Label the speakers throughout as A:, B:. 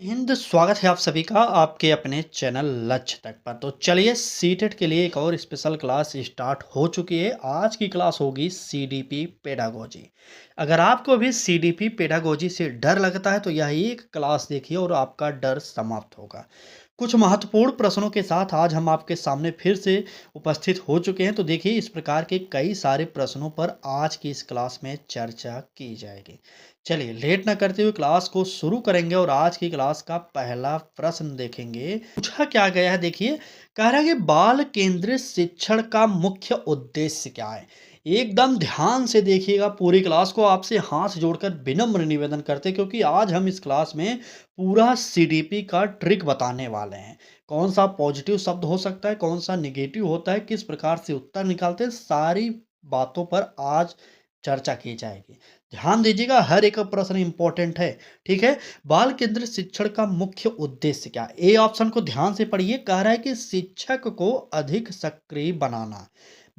A: हिंद स्वागत है आप सभी का आपके अपने चैनल लक्ष्य तक पर। तो चलिए सीटेट के लिए एक और स्पेशल क्लास स्टार्ट हो चुकी है। आज की क्लास होगी सीडीपी पेडागोजी। अगर आपको भी सीडीपी पेडागोजी से डर लगता है तो यह एक क्लास देखिए और आपका डर समाप्त होगा। कुछ महत्वपूर्ण प्रश्नों के साथ आज हम आपके सामने फिर से उपस्थित हो चुके हैं। तो देखिए इस प्रकार के कई सारे प्रश्नों पर आज की इस क्लास में चर्चा की जाएगी। चलिए लेट ना करते हुए क्लास को शुरू करेंगे और आज की क्लास का पहला प्रश्न देखेंगे। पूछा क्या गया है देखिए, कह रहा है कि बाल केंद्रित शिक्षण का मुख्य उद्देश्य क्या है। एकदम ध्यान से देखिएगा पूरी क्लास को। आपसे हाथ जोड़कर विनम्र निवेदन करते क्योंकि आज हम इस क्लास में पूरा सीडीपी का ट्रिक बताने वाले हैं। कौन सा पॉजिटिव शब्द हो सकता है, कौन सा निगेटिव होता है, किस प्रकार से उत्तर निकालते हैं, सारी बातों पर आज चर्चा की जाएगी। ध्यान दीजिएगा, हर एक प्रश्न इंपॉर्टेंट है। ठीक है। बाल केंद्रित शिक्षण का मुख्य उद्देश्य क्या है? ए ऑप्शन को ध्यान से पढ़िए। कह रहा है कि शिक्षक को अधिक सक्रिय बनाना।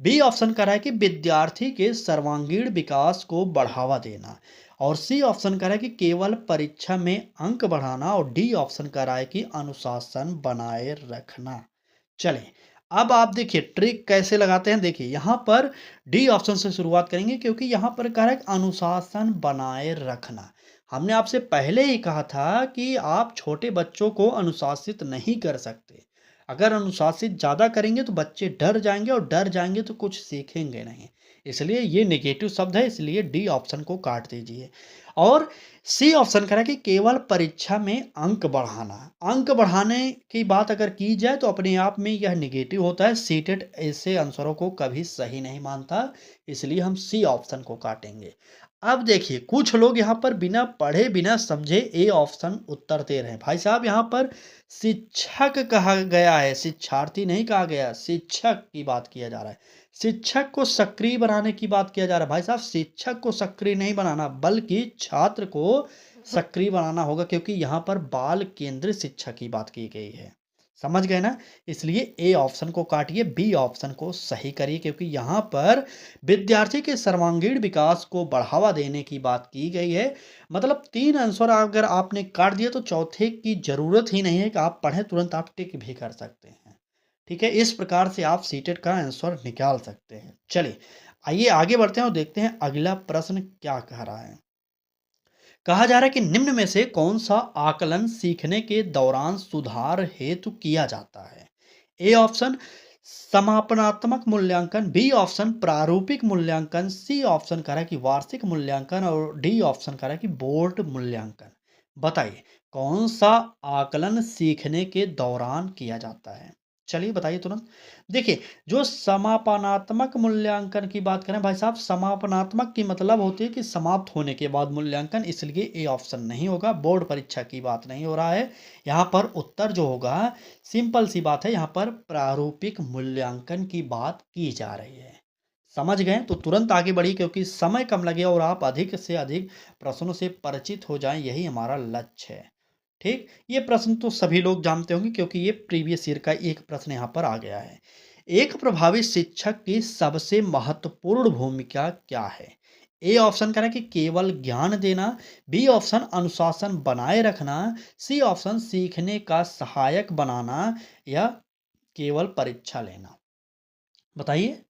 A: बी ऑप्शन कह रहा है कि विद्यार्थी के सर्वांगीण विकास को बढ़ावा देना। और सी ऑप्शन कह रहा है कि केवल परीक्षा में अंक बढ़ाना। और डी ऑप्शन कह रहा है कि अनुशासन बनाए रखना। चलें, अब आप देखिए ट्रिक कैसे लगाते हैं। देखिए यहाँ पर डी ऑप्शन से शुरुआत करेंगे क्योंकि यहाँ पर कह रहा है अनुशासन बनाए रखना। हमने आपसे पहले ही कहा था कि आप छोटे बच्चों को अनुशासित नहीं कर सकते। अगर अनुशासित ज़्यादा करेंगे तो बच्चे डर जाएंगे और डर जाएंगे तो कुछ सीखेंगे नहीं। इसलिए ये नेगेटिव शब्द है, इसलिए डी ऑप्शन को काट दीजिए। और सी ऑप्शन कह रहा है कि केवल परीक्षा में अंक बढ़ाना। अंक बढ़ाने की बात अगर की जाए तो अपने आप में यह नेगेटिव होता है। सीटेट ऐसे आंसरों को कभी सही नहीं मानता, इसलिए हम सी ऑप्शन को काटेंगे। अब देखिए कुछ लोग यहाँ पर बिना पढ़े बिना समझे ए ऑप्शन उत्तर दे रहे हैं। भाई साहब यहाँ पर शिक्षक कहा गया है, शिक्षार्थी नहीं कहा गया। शिक्षक की बात किया जा रहा है। शिक्षक को सक्रिय बनाने की बात किया जा रहा है। भाई साहब शिक्षक को सक्रिय नहीं बनाना बल्कि छात्र को सक्रिय बनाना होगा क्योंकि यहाँ पर बाल केंद्रित शिक्षा की बात की गई है। समझ गए ना? इसलिए ए ऑप्शन को काटिए, बी ऑप्शन को सही करिए क्योंकि यहाँ पर विद्यार्थी के सर्वांगीण विकास को बढ़ावा देने की बात की गई है। मतलब तीन आंसर अगर आपने काट दिया तो चौथे की जरूरत ही नहीं है कि आप पढ़ें, तुरंत आप टिक भी कर सकते हैं। ठीक है, इस प्रकार से आप सीटेट का आंसर निकाल सकते हैं। चलिए आइए आगे बढ़ते हैं और देखते हैं अगला प्रश्न क्या कह रहा है। कहा जा रहा है कि निम्न में से कौन सा आकलन सीखने के दौरान सुधार हेतु किया जाता है। ए ऑप्शन समापनात्मक मूल्यांकन, बी ऑप्शन प्रारूपिक मूल्यांकन, सी ऑप्शन कह रहा है कि वार्षिक मूल्यांकन और डी ऑप्शन कह रहा है कि बोर्ड मूल्यांकन। बताइए कौन सा आकलन सीखने के दौरान किया जाता है। चलिए बताइए तुरंत। देखिए जो समापनात्मक मूल्यांकन की बात करें भाई साहब, समापनात्मक की मतलब होती है कि समाप्त होने के बाद मूल्यांकन, इसलिए ए ऑप्शन नहीं होगा। बोर्ड परीक्षा की बात नहीं हो रहा है। यहाँ पर उत्तर जो होगा सिंपल सी बात है, यहाँ पर प्रारूपिक मूल्यांकन की बात की जा रही है। समझ गए तो तुरंत आगे बढ़िए क्योंकि समय कम लगे और आप अधिक से अधिक प्रश्नों से परिचित हो जाएं, यही हमारा लक्ष्य है। ठीक, ये प्रश्न तो सभी लोग जानते होंगे क्योंकि ये प्रीवियस ईयर का एक प्रश्न यहाँ पर आ गया है। एक प्रभावी शिक्षक की सबसे महत्वपूर्ण भूमिका क्या है। ए ऑप्शन कह रहा है कि केवल ज्ञान देना, बी ऑप्शन अनुशासन बनाए रखना, सी ऑप्शन सीखने का सहायक बनाना, या केवल परीक्षा लेना। बताइए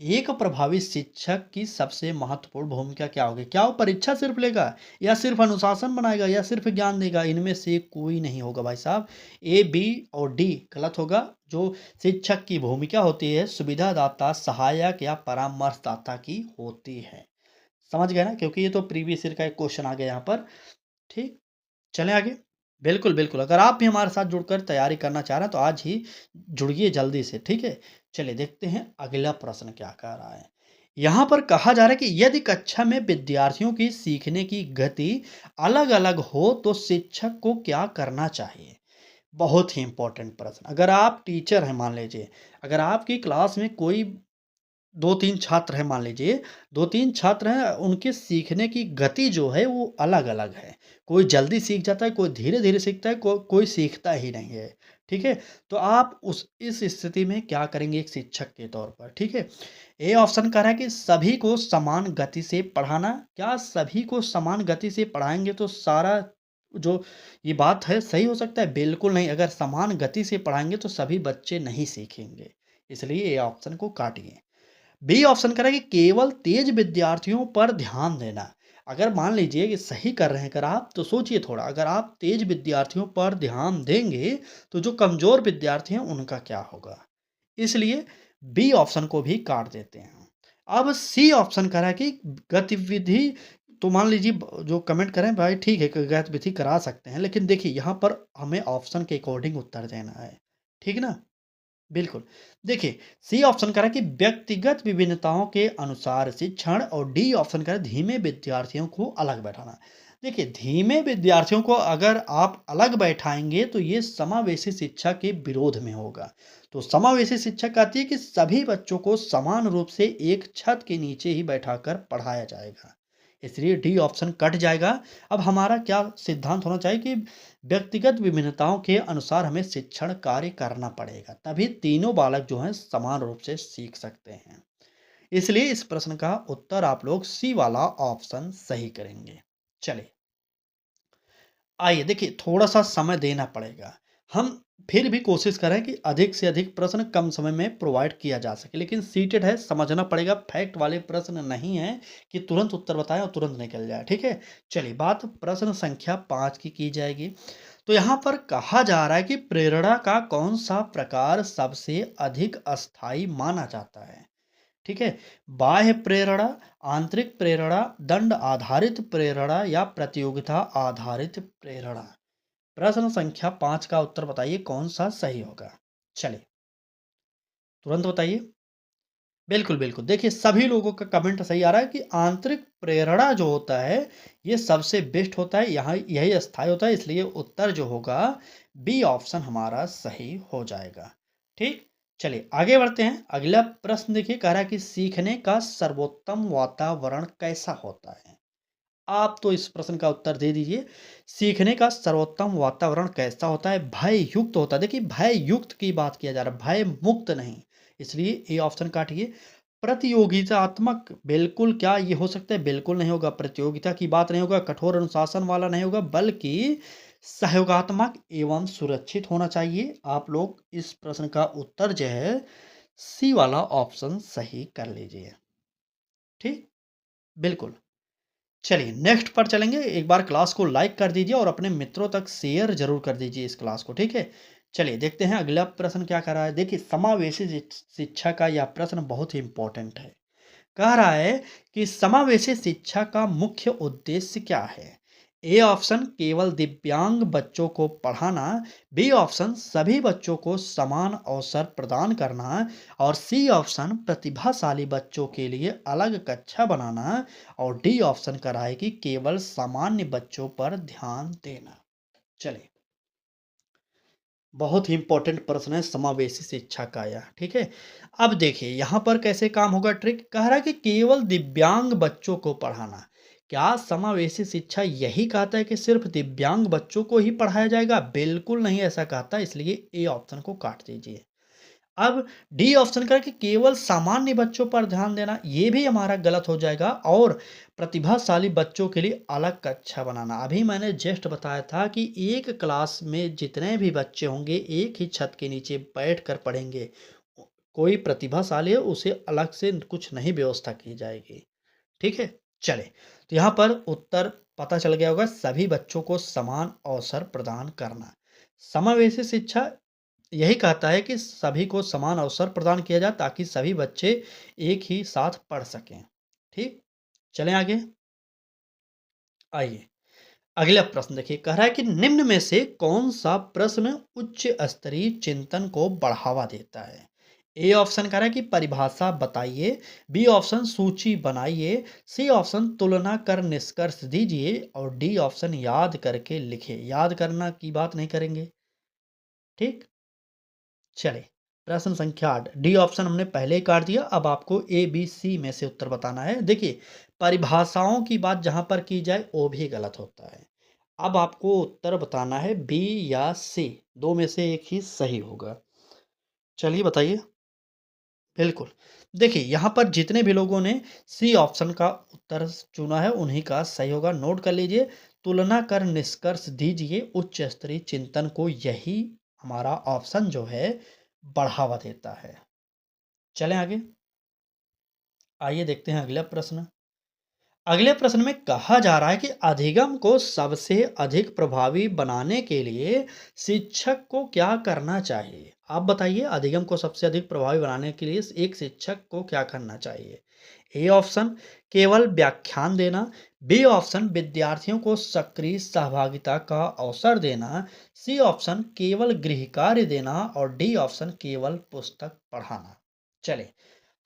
A: एक प्रभावी शिक्षक की सबसे महत्वपूर्ण भूमिका क्या होगी। क्या वो परीक्षा सिर्फ लेगा या सिर्फ अनुशासन बनाएगा या सिर्फ ज्ञान देगा। इनमें से कोई नहीं होगा भाई साहब। ए बी और डी गलत होगा। जो शिक्षक की भूमिका होती है सुविधादाता, सहायक या परामर्शदाता की होती है। समझ गए ना, क्योंकि ये तो प्रीवियस ईयर का एक क्वेश्चन आ गया यहाँ पर। ठीक, चलें आगे। बिल्कुल, बिल्कुल। अगर आप भी हमारे साथ जुड़कर तैयारी करना चाह रहे हैं तो आज ही जुड़िए जल्दी से, ठीक है? चलिए देखते हैं अगला प्रश्न क्या कह रहा है। यहाँ पर कहा जा रहा है कि यदि कक्षा में विद्यार्थियों की सीखने की गति अलग-अलग हो तो शिक्षक को क्या करना चाहिए? बहुत ही इम्पोर्टेंट प्रश्न। अगर आप टीचर हैं मान लीजिए, अगर आपकी क्लास में कोई 2-3 छात्र हैं मान लीजिए, 2-3 छात्र हैं, उनके सीखने की गति जो है वो अलग-अलग है। कोई जल्दी सीख जाता है, कोई धीरे-धीरे सीखता है, कोई सीखता ही नहीं है। ठीक है? तो आप उस इस स्थिति में क्या करेंगे एक शिक्षक के तौर पर, ठीक है? ए ऑप्शन कह रहा है कि सभी को समान गति से पढ़ाना। क्या सभी को समान गति से पढ़ाएँगे तो सारा जो ये बात है सही हो सकता है? बिल्कुल नहीं। अगर समान गति से पढ़ाएँगे तो सभी बच्चे नहीं सीखेंगे। इसलिए ए ऑप्शन को काटिए। बी ऑप्शन कह रहा है कि केवल तेज विद्यार्थियों पर ध्यान देना। अगर मान लीजिए कि सही कर रहे हैं अगर आप, तो सोचिए थोड़ा, अगर आप तेज विद्यार्थियों पर ध्यान देंगे, तो जो कमज़ोर विद्यार्थी हैं उनका क्या होगा? इसलिए बी ऑप्शन को भी काट देते हैं। अब सी ऑप्शन कह रहा है कि गतिविधि, तो मान लीजिए जो कमेंट करें भाई ठीक है कि गतिविधि करा सकते हैं, लेकिन देखिए यहाँ पर हमें ऑप्शन के अकॉर्डिंग उत्तर देना है। ठीक ना? बिल्कुल। देखिए, सी ऑप्शन कह रहा है कि व्यक्तिगत विभिन्नताओं के अनुसार शिक्षण, और डी ऑप्शन कह रहा है धीमे विद्यार्थियों को अलग बैठाना। देखिए, धीमे विद्यार्थियों को अगर आप अलग बैठाएँगे तो ये समावेशी शिक्षा के विरोध में होगा। तो समावेशी शिक्षा कहती है कि सभी बच्चों को समान रूप से एक छत के नीचे ही बैठाकर पढ़ाया जाएगा। इसलिए डी ऑप्शन कट जाएगा। अब हमारा क्या सिद्धांत होना चाहिए कि व्यक्तिगत विभिन्नताओं के अनुसार हमें शिक्षण कार्य करना पड़ेगा, तभी तीनों बालक जो हैं समान रूप से सीख सकते हैं। इसलिए इस प्रश्न का उत्तर आप लोग सी वाला ऑप्शन सही करेंगे। चलिए, आइए देखिए, थोड़ा-सा समय देना पड़ेगा। हम फिर भी कोशिश करें कि अधिक से अधिक प्रश्न कम समय में प्रोवाइड किया जा सके। लेकिन सीटेड है, समझना पड़ेगा, फैक्ट वाले प्रश्न नहीं हैं कि तुरंत उत्तर बताएँ और तुरंत निकल जाए, ठीक है? चलिए, बात प्रश्न संख्या 5 की जाएगी। तो यहाँ पर कहा जा रहा है कि प्रेरणा का कौन-सा प्रकार सबसे अधिक अस्थायी माना जाता है? ठीक है? बाह्य प्रेरणा, आंतरिक प्रेरणा, दंड आधारित प्रेरणा या प्रतियोगिता आधारित प्रेरणा? प्रश्न संख्या 5 का उत्तर बताइए कौन-सा सही होगा? चलिए, तुरंत बताइए। बिल्कुल, बिल्कुल। देखिए, सभी लोगों का कमेंट सही आ रहा है कि आंतरिक प्रेरणा जो होता है, ये सबसे बेस्ट होता है, यहाँ यही अस्थायी होता है, इसलिए उत्तर जो होगा बी ऑप्शन हमारा सही हो जाएगा। ठीक? चलिए, आगे बढ़ते हैं। अगला प्रश्न देखिए, कह रहा है कि सीखने का सर्वोत्तम वातावरण कैसा होता है? आप तो इस प्रश्न का उत्तर दे दीजिए। सीखने का सर्वोत्तम वातावरण कैसा होता है? भय युक्त होता है। देखिए, भय युक्त की बात किया जा रहा है, भय मुक्त नहीं। इसलिए ए ऑप्शन काटिए। प्रतियोगितात्मक, बिल्कुल क्या ये हो सकता है? बिल्कुल नहीं होगा। प्रतियोगिता की बात नहीं होगा, कठोर अनुशासन वाला नहीं होगा, बल्कि सहयोगात्मक एवं सुरक्षित होना चाहिए। आप लोग इस प्रश्न का उत्तर जो है सी वाला ऑप्शन सही कर लीजिए। ठीक? बिल्कुल। चलिए, नेक्स्ट पर चलेंगे। एक बार क्लास को लाइक कर दीजिए और अपने मित्रों तक शेयर ज़रूर कर दीजिए इस क्लास को, ठीक है? चलिए, देखते हैं अगला प्रश्न क्या कह रहा है। देखिए, समावेशी शिक्षा का यह प्रश्न बहुत ही इम्पोर्टेंट है। कह रहा है कि समावेशी शिक्षा का मुख्य उद्देश्य क्या है? ए ऑप्शन केवल दिव्यांग बच्चों को पढ़ाना, बी ऑप्शन सभी बच्चों को समान अवसर प्रदान करना, और सी ऑप्शन प्रतिभाशाली बच्चों के लिए अलग कक्षा बनाना, और डी ऑप्शन कह रहा है कि केवल सामान्य बच्चों पर ध्यान देना। चलिए, बहुत ही इंपॉर्टेंट प्रश्न है समावेशी शिक्षा का यह, ठीक है? अब देखिए यहाँ पर कैसे काम होगा ट्रिक, कह रहा है कि केवल दिव्यांग बच्चों को पढ़ाना। क्या समावेशी शिक्षा यही कहता है कि सिर्फ दिव्यांग बच्चों को ही पढ़ाया जाएगा? बिल्कुल नहीं ऐसा कहता, इसलिए ए ऑप्शन को काट दीजिए। अब डी ऑप्शन का कि केवल सामान्य बच्चों पर ध्यान देना, ये भी हमारा गलत हो जाएगा, और प्रतिभाशाली बच्चों के लिए अलग कक्षा बनाना। अभी मैंने जस्ट बताया था कि एक क्लास में जितने भी बच्चे होंगे एक ही छत के नीचे बैठकर पढ़ेंगे। कोई प्रतिभाशाली है उसे अलग से कुछ नहीं व्यवस्था की जाएगी। ठीक है? चले, तो यहाँ पर उत्तर पता चल गया होगा, सभी बच्चों को समान अवसर प्रदान करना। समावेशी शिक्षा यही कहता है कि सभी को समान अवसर प्रदान किया जाए ताकि सभी बच्चे एक ही साथ पढ़ सकें। ठीक? चलें आगे। आइए, अगला प्रश्न देखिए, कह रहा है कि निम्न में से कौन-सा प्रश्न उच्च स्तरीय चिंतन को बढ़ावा देता है? ए ऑप्शन कह रहा है कि परिभाषा बताइए, बी ऑप्शन सूची बनाइए, सी ऑप्शन तुलना कर निष्कर्ष दीजिए, और डी ऑप्शन याद करके लिखें। याद करना की बात नहीं करेंगे। ठीक? चलिए, प्रश्न संख्या 8, डी ऑप्शन हमने पहले ही काट दिया। अब आपको ए, बी, सी में से उत्तर बताना है। देखिए, परिभाषाओं की बात जहाँ पर की जाए वो भी गलत होता है। अब आपको उत्तर बताना है बी या सी, दो में से एक ही सही होगा। चलिए बताइए। बिल्कुल। देखिए, यहाँ पर जितने भी लोगों ने सी ऑप्शन का उत्तर चुना है उन्हीं का सही होगा, नोट कर लीजिए। तुलना कर निष्कर्ष दीजिए उच्च स्तरीय चिंतन को यही हमारा ऑप्शन जो है बढ़ावा देता है। चलें आगे। आइए देखते हैं अगला प्रश्न। अगले प्रश्न में कहा जा रहा है कि अधिगम को सबसे अधिक प्रभावी बनाने के लिए शिक्षक को क्या करना चाहिए। आप बताइए, अधिगम को सबसे अधिक प्रभावी बनाने के लिए एक शिक्षक को क्या करना चाहिए। ए ऑप्शन केवल व्याख्यान देना, बी ऑप्शन विद्यार्थियों को सक्रिय सहभागिता का अवसर देना, सी ऑप्शन केवल गृह कार्य देना और डी ऑप्शन केवल पुस्तक पढ़ाना। चलिए,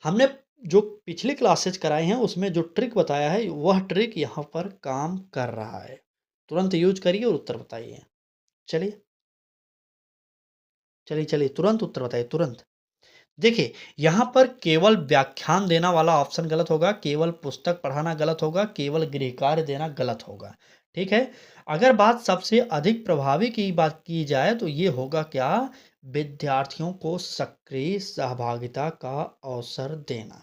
A: हमने जो पिछली क्लासेज कराए हैं उसमें जो ट्रिक बताया है वह ट्रिक यहाँ पर काम कर रहा है। तुरंत यूज करिए और उत्तर बताइए। चलिए चलिए चलिए, तुरंत उत्तर बताइए तुरंत। देखिए, यहाँ पर केवल व्याख्यान देना वाला ऑप्शन गलत होगा, केवल पुस्तक पढ़ाना गलत होगा, केवल गृह कार्य देना गलत होगा। ठीक है। अगर बात सबसे अधिक प्रभावी की बात की जाए तो ये होगा क्या, विद्यार्थियों को सक्रिय सहभागिता का अवसर देना।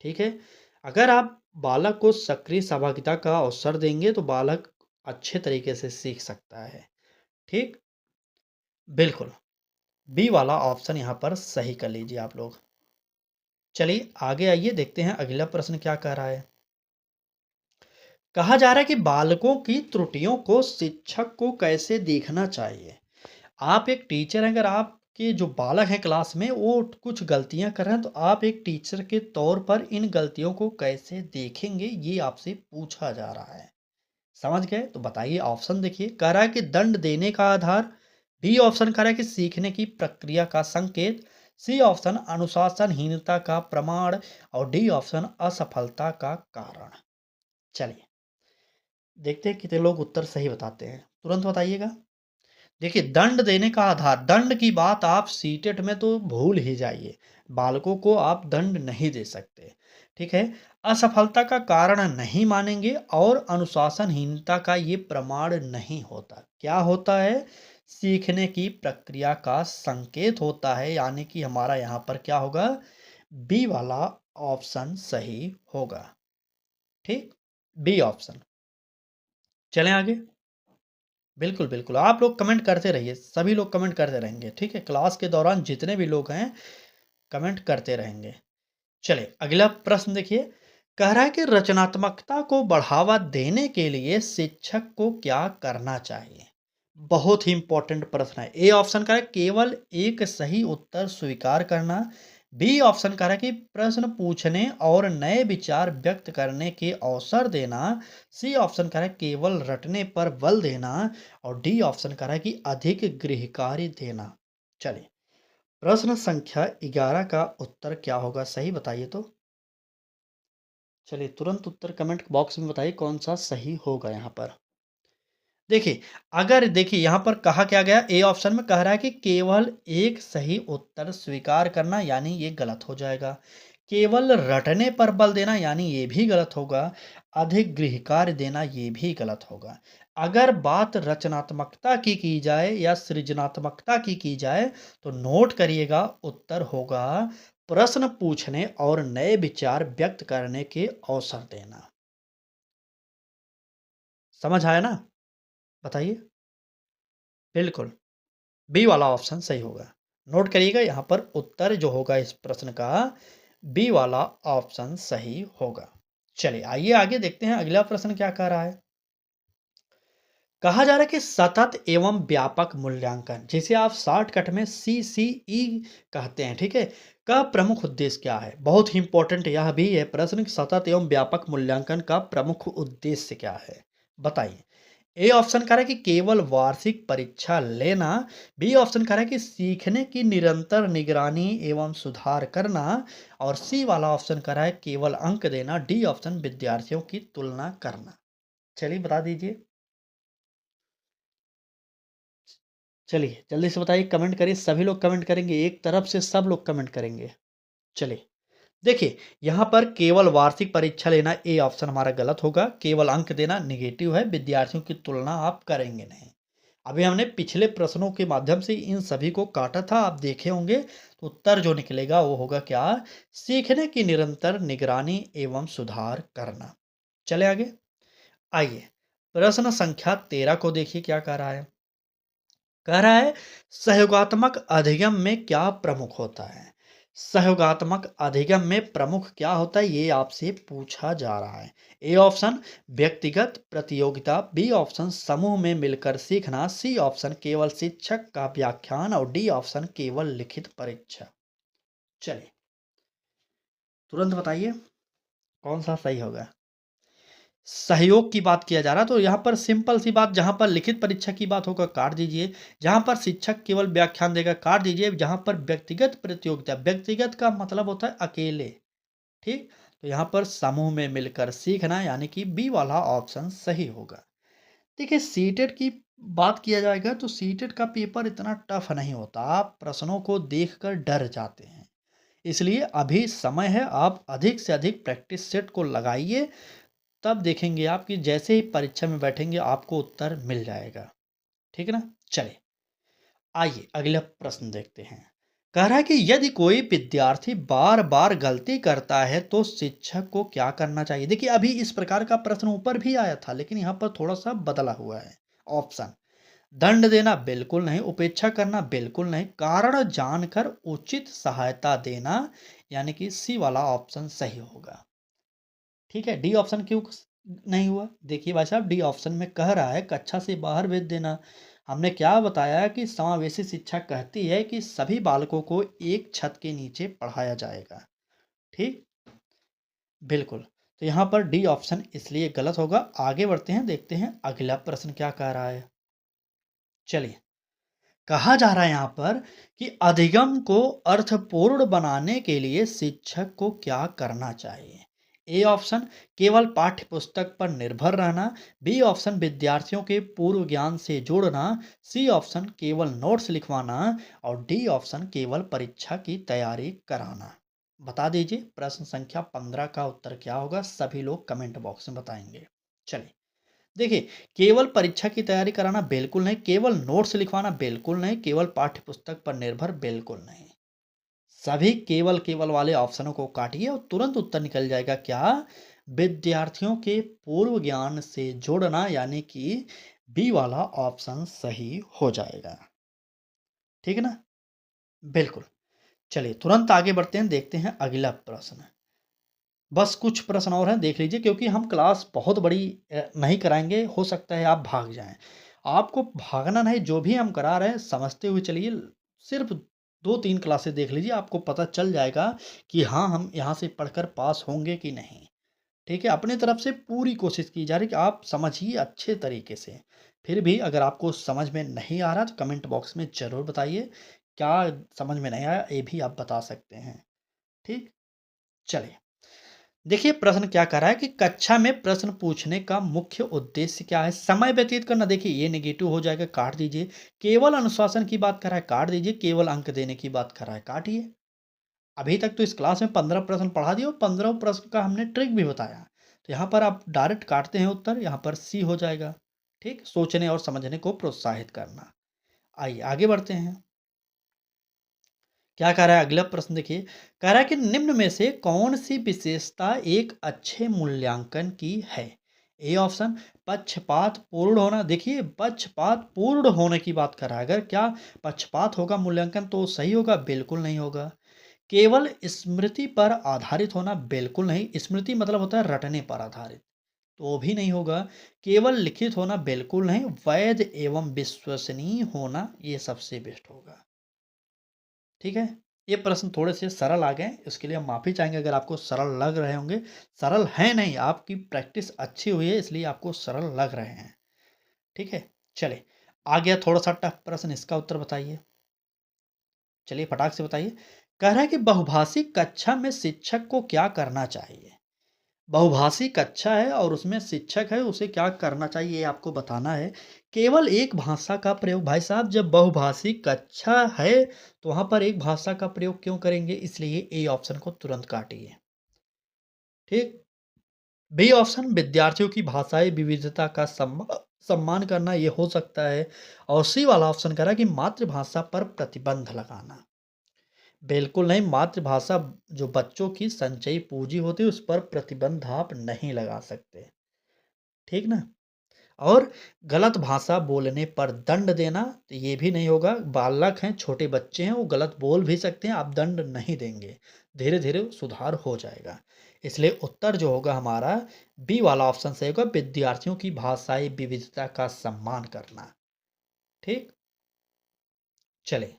A: ठीक है। अगर आप बालक को सक्रिय सहभागिता का अवसर देंगे तो बालक अच्छे तरीके से सीख सकता है। ठीक, बिल्कुल। बी वाला ऑप्शन यहाँ पर सही कर लीजिए आप लोग। चलिए आगे आइए, देखते हैं अगला प्रश्न क्या कह रहा है। कहा जा रहा है कि बालकों की त्रुटियों को शिक्षक को कैसे देखना चाहिए। आप एक टीचर हैं, अगर आपके जो बालक हैं क्लास में वो कुछ गलतियां कर रहे हैं तो आप एक टीचर के तौर पर इन गलतियों को कैसे देखेंगे, ये आपसे पूछा जा रहा है। समझ गए? तो बताइए। ऑप्शन देखिए, कह रहा है कि दंड देने का आधार, बी ऑप्शन कह रहा है कि सीखने की प्रक्रिया का संकेत, सी ऑप्शन अनुशासनहीनता का प्रमाण और डी ऑप्शन असफलता का कारण। चलिए देखते हैं कितने लोग उत्तर सही बताते हैं, तुरंत बताइएगा। देखिए, दंड देने का आधार, दंड की बात आप सीटेट में तो भूल ही जाइए। बालकों को आप दंड नहीं दे सकते। ठीक है। असफलता का कारण नहीं मानेंगे और अनुशासनहीनता का ये प्रमाण नहीं होता। क्या होता है? सीखने की प्रक्रिया का संकेत होता है, यानी कि हमारा यहाँ पर क्या होगा, बी वाला ऑप्शन सही होगा। ठीक, बी ऑप्शन। चलें आगे। बिल्कुल बिल्कुल, आप लोग कमेंट करते रहिए, सभी लोग कमेंट करते रहेंगे। ठीक है, क्लास के दौरान जितने भी लोग हैं कमेंट करते रहेंगे। चलिए अगला प्रश्न देखिए। कह रहा है कि रचनात्मकता को बढ़ावा देने के लिए शिक्षक को क्या करना चाहिए। बहुत ही इंपॉर्टेंट प्रश्न है। ए ऑप्शन का है केवल एक सही उत्तर स्वीकार करना, बी ऑप्शन कह रहा है कि प्रश्न पूछने और नए विचार व्यक्त करने के अवसर देना, सी ऑप्शन कह रहा है केवल रटने पर बल देना और डी ऑप्शन कह रहा है कि अधिक गृह कार्य देना। चलिए, प्रश्न संख्या 11 का उत्तर क्या होगा, सही बताइए तो। चलिए तुरंत उत्तर कमेंट बॉक्स में बताइए कौन सा सही होगा यहाँ पर। देखिए, अगर देखिए यहाँ पर कहा क्या गया, ए ऑप्शन में कह रहा है कि केवल एक सही उत्तर स्वीकार करना, यानी ये गलत हो जाएगा। केवल रटने पर बल देना, यानी ये भी गलत होगा। अधिक गृह कार्य देना, ये भी गलत होगा। अगर बात रचनात्मकता की जाए या सृजनात्मकता की जाए तो नोट करिएगा, उत्तर होगा प्रश्न पूछने और नए विचार व्यक्त करने के अवसर देना। समझ आया ना? बताइए। बिल्कुल, बी वाला ऑप्शन सही होगा। नोट करिएगा, यहाँ पर उत्तर जो होगा इस प्रश्न का बी वाला ऑप्शन सही होगा। चलिए आइए आगे देखते हैं अगला प्रश्न क्या कह रहा है। कहा जा रहा है कि सतत एवं व्यापक मूल्यांकन, जिसे आप शॉर्टकट में सीसीई कहते हैं, ठीक है, का प्रमुख उद्देश्य क्या है। बहुत ही इंपॉर्टेंट यह भी है प्रश्न, सतत एवं व्यापक मूल्यांकन का प्रमुख उद्देश्य क्या है, बताइए। ए ऑप्शन कह रहा है कि केवल वार्षिक परीक्षा लेना, बी ऑप्शन कह रहा है कि सीखने की निरंतर निगरानी एवं सुधार करना और सी वाला ऑप्शन कह रहा है केवल अंक देना, डी ऑप्शन विद्यार्थियों की तुलना करना। चलिए बता दीजिए। चलिए जल्दी से बताइए, कमेंट करिए, सभी लोग कमेंट करेंगे, एक तरफ से सब लोग कमेंट करेंगे। चलिए देखिए, यहाँ पर केवल वार्षिक परीक्षा लेना, ए ऑप्शन हमारा गलत होगा। केवल अंक देना निगेटिव है, विद्यार्थियों की तुलना आप करेंगे नहीं। अभी हमने पिछले प्रश्नों के माध्यम से इन सभी को काटा था, आप देखे होंगे, तो उत्तर जो निकलेगा वो होगा क्या, सीखने की निरंतर निगरानी एवं सुधार करना। चले आगे। आइए, प्रश्न संख्या 13 को देखिए क्या कह रहा है। कह रहा है सहयोगात्मक अधिगम में क्या प्रमुख होता है। सहयोगात्मक अधिगम में प्रमुख क्या होता है ये आपसे पूछा जा रहा है। ए ऑप्शन व्यक्तिगत प्रतियोगिता, बी ऑप्शन समूह में मिलकर सीखना, सी ऑप्शन केवल शिक्षक का व्याख्यान और डी ऑप्शन केवल लिखित परीक्षा। चलिए तुरंत बताइए कौन सा सही होगा। सहयोग की बात किया जा रहा है तो यहाँ पर सिंपल सी बात, जहाँ पर लिखित परीक्षा की बात होगा काट दीजिए, जहाँ पर शिक्षक केवल व्याख्यान देगा काट दीजिए, जहाँ पर व्यक्तिगत प्रतियोगिता, व्यक्तिगत का मतलब होता है अकेले, ठीक, तो यहाँ पर समूह में मिलकर सीखना यानी कि बी वाला ऑप्शन सही होगा। देखिए सीटेट की बात किया जाएगा तो सीटेट का पेपर इतना टफ नहीं होता, आप प्रश्नों को देखकर डर जाते हैं, इसलिए अभी समय है, आप अधिक से अधिक प्रैक्टिस सेट को लगाइए, तब देखेंगे आप कि जैसे ही परीक्षा में बैठेंगे आपको उत्तर मिल जाएगा। ठीक है ना। चलिए आइए अगला प्रश्न देखते हैं। कह रहा है कि यदि कोई विद्यार्थी बार बार गलती करता है तो शिक्षक को क्या करना चाहिए। देखिए अभी इस प्रकार का प्रश्न ऊपर भी आया था लेकिन यहाँ पर थोड़ा सा बदला हुआ है। ऑप्शन दंड देना बिल्कुल नहीं, उपेक्षा करना बिल्कुल नहीं, कारण जानकर उचित सहायता देना, यानी कि सी वाला ऑप्शन सही होगा। ठीक है, डी ऑप्शन क्यों नहीं हुआ? देखिए भाई साहब डी ऑप्शन में कह रहा है कक्षा से बाहर भेज देना। हमने क्या बताया कि समावेशी शिक्षा कहती है कि सभी बालकों को एक छत के नीचे पढ़ाया जाएगा। ठीक, बिल्कुल। तो यहाँ पर डी ऑप्शन इसलिए गलत होगा। आगे बढ़ते हैं, देखते हैं अगला प्रश्न क्या कह रहा है। चलिए कहा जा रहा है यहाँ पर कि अधिगम को अर्थपूर्ण बनाने के लिए शिक्षक को क्या करना चाहिए। ए ऑप्शन केवल पाठ्य पुस्तक पर निर्भर रहना, बी ऑप्शन विद्यार्थियों के पूर्व ज्ञान से जोड़ना, सी ऑप्शन केवल नोट्स लिखवाना और डी ऑप्शन केवल परीक्षा की तैयारी कराना। बता दीजिए प्रश्न संख्या 15 का उत्तर क्या होगा, सभी लोग कमेंट बॉक्स में बताएंगे। चलिए देखिए केवल परीक्षा की तैयारी कराना बिल्कुल नहीं, केवल नोट्स लिखवाना बिल्कुल नहीं, केवल पाठ्य पुस्तक पर निर्भर बिल्कुल नहीं। सभी केवल केवल वाले ऑप्शनों को काटिए और तुरंत उत्तर निकल जाएगा क्या, विद्यार्थियों के पूर्व ज्ञान से जोड़ना, यानी कि बी वाला ऑप्शन सही हो जाएगा। ठीक है ना, बिल्कुल। चलिए तुरंत आगे बढ़ते हैं, देखते हैं अगला प्रश्न। बस कुछ प्रश्न और हैं देख लीजिए, क्योंकि हम क्लास बहुत बड़ी नहीं कराएंगे, हो सकता है आप भाग जाएं। आपको भागना नहीं, जो भी हम करा रहे हैं समझते हुए चलिए। सिर्फ 2-3 क्लासेस देख लीजिए, आपको पता चल जाएगा कि हाँ हम यहाँ से पढ़कर पास होंगे कि नहीं। ठीक है, अपने तरफ से पूरी कोशिश की जा रही है कि आप समझिए अच्छे तरीके से। फिर भी अगर आपको समझ में नहीं आ रहा तो कमेंट बॉक्स में ज़रूर बताइए, क्या समझ में नहीं आया ये भी आप बता सकते हैं। ठीक, चलिए देखिए प्रश्न क्या कर रहा है कि कक्षा में प्रश्न पूछने का मुख्य उद्देश्य क्या है। समय व्यतीत करना, देखिए ये नेगेटिव हो जाएगा काट दीजिए। केवल अनुशासन की बात कर रहा है काट दीजिए, केवल अंक देने की बात कर रहा है काटिए। अभी तक तो इस क्लास में 15 प्रश्न पढ़ा दिए और 15 प्रश्न का हमने ट्रिक भी बताया, तो यहाँ पर आप डायरेक्ट काटते हैं उत्तर, यहाँ पर सी हो जाएगा। ठीक, सोचने और समझने को प्रोत्साहित करना। आइए आगे बढ़ते हैं, क्या कह रहा है अगला प्रश्न देखिए। कह रहा है कि निम्न में से कौन सी विशेषता एक अच्छे मूल्यांकन की है। ए ऑप्शन पक्षपात पूर्ण होना, देखिए पक्षपात पूर्ण होने की बात कर रहा है, अगर क्या पक्षपात होगा मूल्यांकन तो सही होगा, बिल्कुल नहीं होगा। केवल स्मृति पर आधारित होना, बिल्कुल नहीं, स्मृति मतलब होता है रटने पर आधारित, तो भी नहीं होगा। केवल लिखित होना, बिल्कुल नहीं। वैध एवं विश्वसनीय होना, ये सबसे बेस्ट होगा। ठीक है, ये प्रश्न थोड़े से सरल आ गए, इसके लिए हम माफ़ी चाहेंगे अगर आपको सरल लग रहे होंगे। सरल हैं नहीं, आपकी प्रैक्टिस अच्छी हुई है इसलिए आपको सरल लग रहे हैं। ठीक है, चलिए आ गया थोड़ा सा टफ प्रश्न, इसका उत्तर बताइए। चलिए फटाक से बताइए। कह रहा है कि बहुभाषी कक्षा में शिक्षक को क्या करना चाहिए। बहुभाषी कक्षा है और उसमें शिक्षक है, उसे क्या करना चाहिए ये आपको बताना है। केवल एक भाषा का प्रयोग, भाई साहब जब बहुभाषी कक्षा है तो वहाँ पर एक भाषा का प्रयोग क्यों करेंगे, इसलिए ए ऑप्शन को तुरंत काटिए। ठीक, बी ऑप्शन विद्यार्थियों की भाषाई विविधता का सम्मान करना, ये हो सकता है। और सी वाला ऑप्शन कह रहा है कि मातृभाषा पर प्रतिबंध लगाना। बिल्कुल नहीं, मातृभाषा जो बच्चों की संचयी पूंजी होती है उस पर प्रतिबंध आप नहीं लगा सकते। ठीक ना, और गलत भाषा बोलने पर दंड देना, तो ये भी नहीं होगा। बालक हैं, छोटे बच्चे हैं, वो गलत बोल भी सकते हैं, आप दंड नहीं देंगे। धीरे-धीरे सुधार हो जाएगा। इसलिए उत्तर जो होगा हमारा बी वाला ऑप्शन सही होगा, विद्यार्थियों की भाषाई विविधता का सम्मान करना। ठीक? चलिए,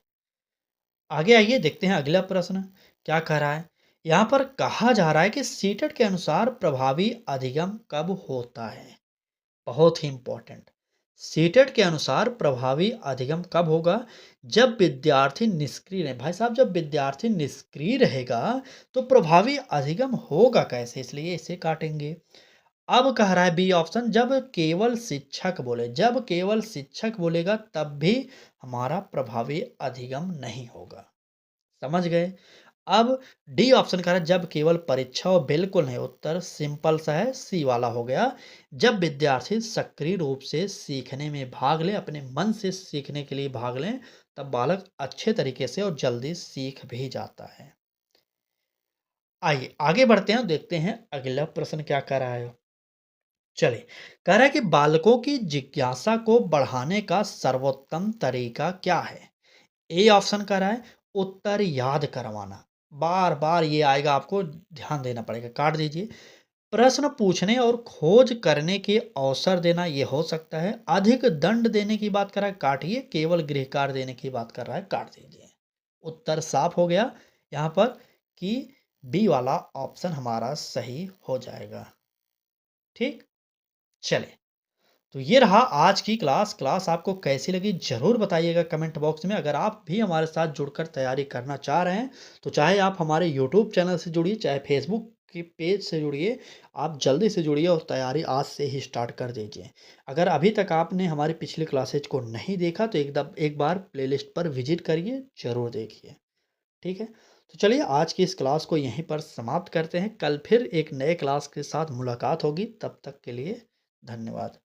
A: आगे आइए देखते हैं अगला प्रश्न क्या कह रहा है। यहाँ पर कहा जा रहा है कि सीटेट के अनुसार प्रभावी अधिगम कब होता है? बहुत ही इंपॉर्टेंट। सीटेट के अनुसार प्रभावी अधिगम कब होगा? जब विद्यार्थी निष्क्रिय रहे। भाई साहब, जब विद्यार्थी निष्क्रिय रहेगा तो प्रभावी अधिगम होगा कैसे? इसलिए इसे काटेंगे। अब कह रहा है बी ऑप्शन, जब केवल शिक्षक बोले। जब केवल शिक्षक बोलेगा तब भी हमारा प्रभावी अधिगम नहीं होगा। समझ गए? अब डी ऑप्शन कह रहा है जब केवल परीक्षा हो, बिल्कुल नहीं। उत्तर सिंपल सा है, सी वाला हो गया। जब विद्यार्थी सक्रिय रूप से सीखने में भाग ले, अपने मन से सीखने के लिए भाग लें, तब बालक अच्छे तरीके से और जल्दी सीख भी जाता है। आइए आगे बढ़ते हैं, देखते हैं अगला प्रश्न क्या कह रहा है। चलिए, कह रहा है कि बालकों की जिज्ञासा को बढ़ाने का सर्वोत्तम तरीका क्या है? ए ऑप्शन कह रहा है उत्तर याद करवाना। बार बार ये आएगा, आपको ध्यान देना पड़ेगा, काट दीजिए। प्रश्न पूछने और खोज करने के अवसर देना, ये हो सकता है। अधिक दंड देने की बात कर रहा है, काटिए। केवल गृह कार्य देने की बात कर रहा है, काट दीजिए। उत्तर साफ हो गया यहाँ पर कि बी वाला ऑप्शन हमारा सही हो जाएगा। ठीक, चले, तो ये रहा आज की क्लास आपको कैसी लगी ज़रूर बताइएगा कमेंट बॉक्स में। अगर आप भी हमारे साथ जुड़कर तैयारी करना चाह रहे हैं, तो चाहे आप हमारे यूट्यूब चैनल से जुड़िए, चाहे फेसबुक के पेज से जुड़िए, आप जल्दी से जुड़िए और तैयारी आज से ही स्टार्ट कर दीजिए। अगर अभी तक आपने हमारी पिछली क्लासेज को नहीं देखा तो एक बार प्लेलिस्ट पर विजिट करिए, ज़रूर देखिए। ठीक है? तो चलिए, आज की इस क्लास को यहीं पर समाप्त करते हैं। कल फिर एक नए क्लास के साथ मुलाकात होगी, तब तक के लिए धन्यवाद।